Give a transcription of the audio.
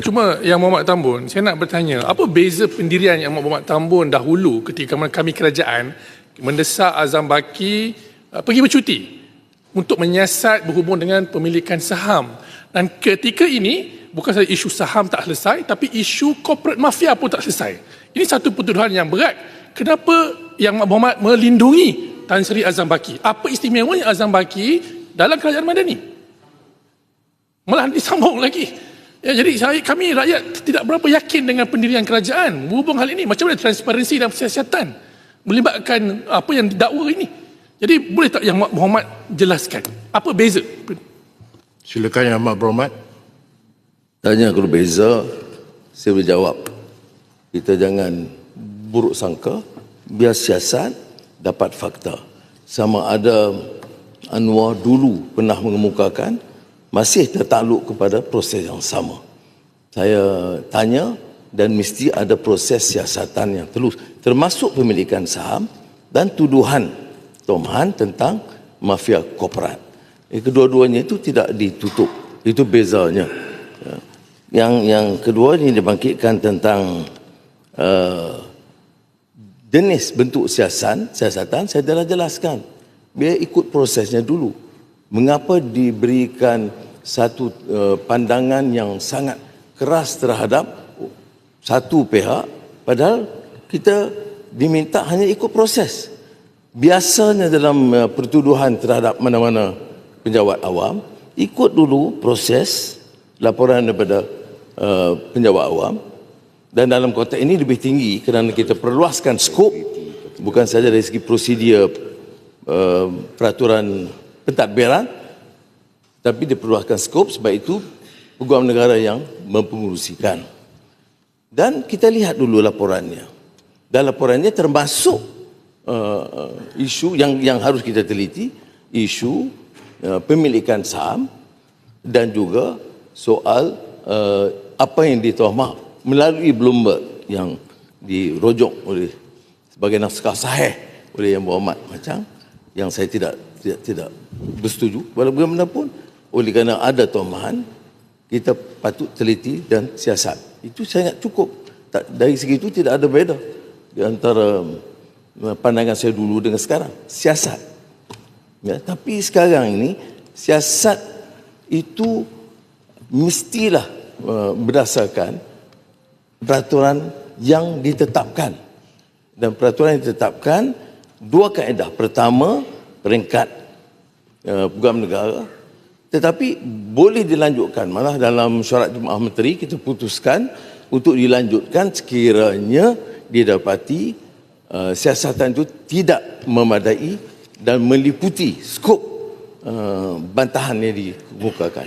Cuma Yang Mohamed Tambun, saya nak bertanya, apa beza pendirian Yang Mohamed Tambun dahulu ketika kami kerajaan mendesak Azam Baki pergi bercuti untuk menyiasat berhubung dengan pemilikan saham. Dan ketika ini, bukan sahaja isu saham tak selesai, tapi isu corporate mafia pun tak selesai. Ini satu pertuduhan yang berat. Kenapa Yang Mohamed melindungi Tan Sri Azam Baki? Apa istimewanya Azam Baki dalam kerajaan Madani? Malah disambung lagi. Ya, jadi kami rakyat tidak berapa yakin dengan pendirian kerajaan berhubung hal ini. Macam mana transparansi dan siasatan melibatkan apa yang didakwa ini? Jadi boleh tak Yang Mohamed jelaskan apa beza? Silakan Yang Mohamed. Tanya kalau beza, saya boleh jawab. Kita jangan buruk sangka, biar siasat dapat fakta. Sama ada Anwar dulu pernah mengemukakan, masih tertakluk kepada proses yang sama. Saya tanya dan mesti ada proses siasatan yang telus, termasuk pemilikan saham dan tuduhan tomahan tentang mafia korporat. Kedua-duanya itu tidak ditutup. Itu bezanya. Yang kedua ini dibangkitkan tentang jenis bentuk siasatan, saya telah jelaskan. Biar ikut prosesnya dulu. Mengapa diberikan satu pandangan yang sangat keras terhadap satu pihak, padahal kita diminta hanya ikut proses. Biasanya dalam pertuduhan terhadap mana-mana penjawat awam, ikut dulu proses laporan daripada penjawat awam, dan dalam konteks ini lebih tinggi kerana kita perluaskan skop, bukan saja dari segi prosedur peraturan pentadbiran, tapi diperluaskan skop. Sebab itu peguam negara yang mempengerusikan. Dan kita lihat dulu laporannya. Dan laporannya termasuk isu yang harus kita teliti, isu pemilikan saham dan juga soal apa yang ditohmah melalui Bloomberg yang dirojok oleh sebagai naskah sahih oleh Yang Mohamed, macam yang saya tidak bersetuju. Bagaimanapun, oleh kerana ada tomahan, kita patut teliti dan siasat. Itu sangat cukup. Dari segi itu tidak ada beza di antara pandangan saya dulu dengan sekarang. Siasat. Ya, tapi sekarang ini, siasat itu mestilah berdasarkan peraturan yang ditetapkan. Dan peraturan yang ditetapkan, dua kaedah. Pertama, peringkat peguam negara, tetapi boleh dilanjutkan. Malah dalam syarat Jemaah Menteri kita putuskan untuk dilanjutkan sekiranya didapati siasatan itu tidak memadai dan meliputi skop bantahan yang dikemukakan.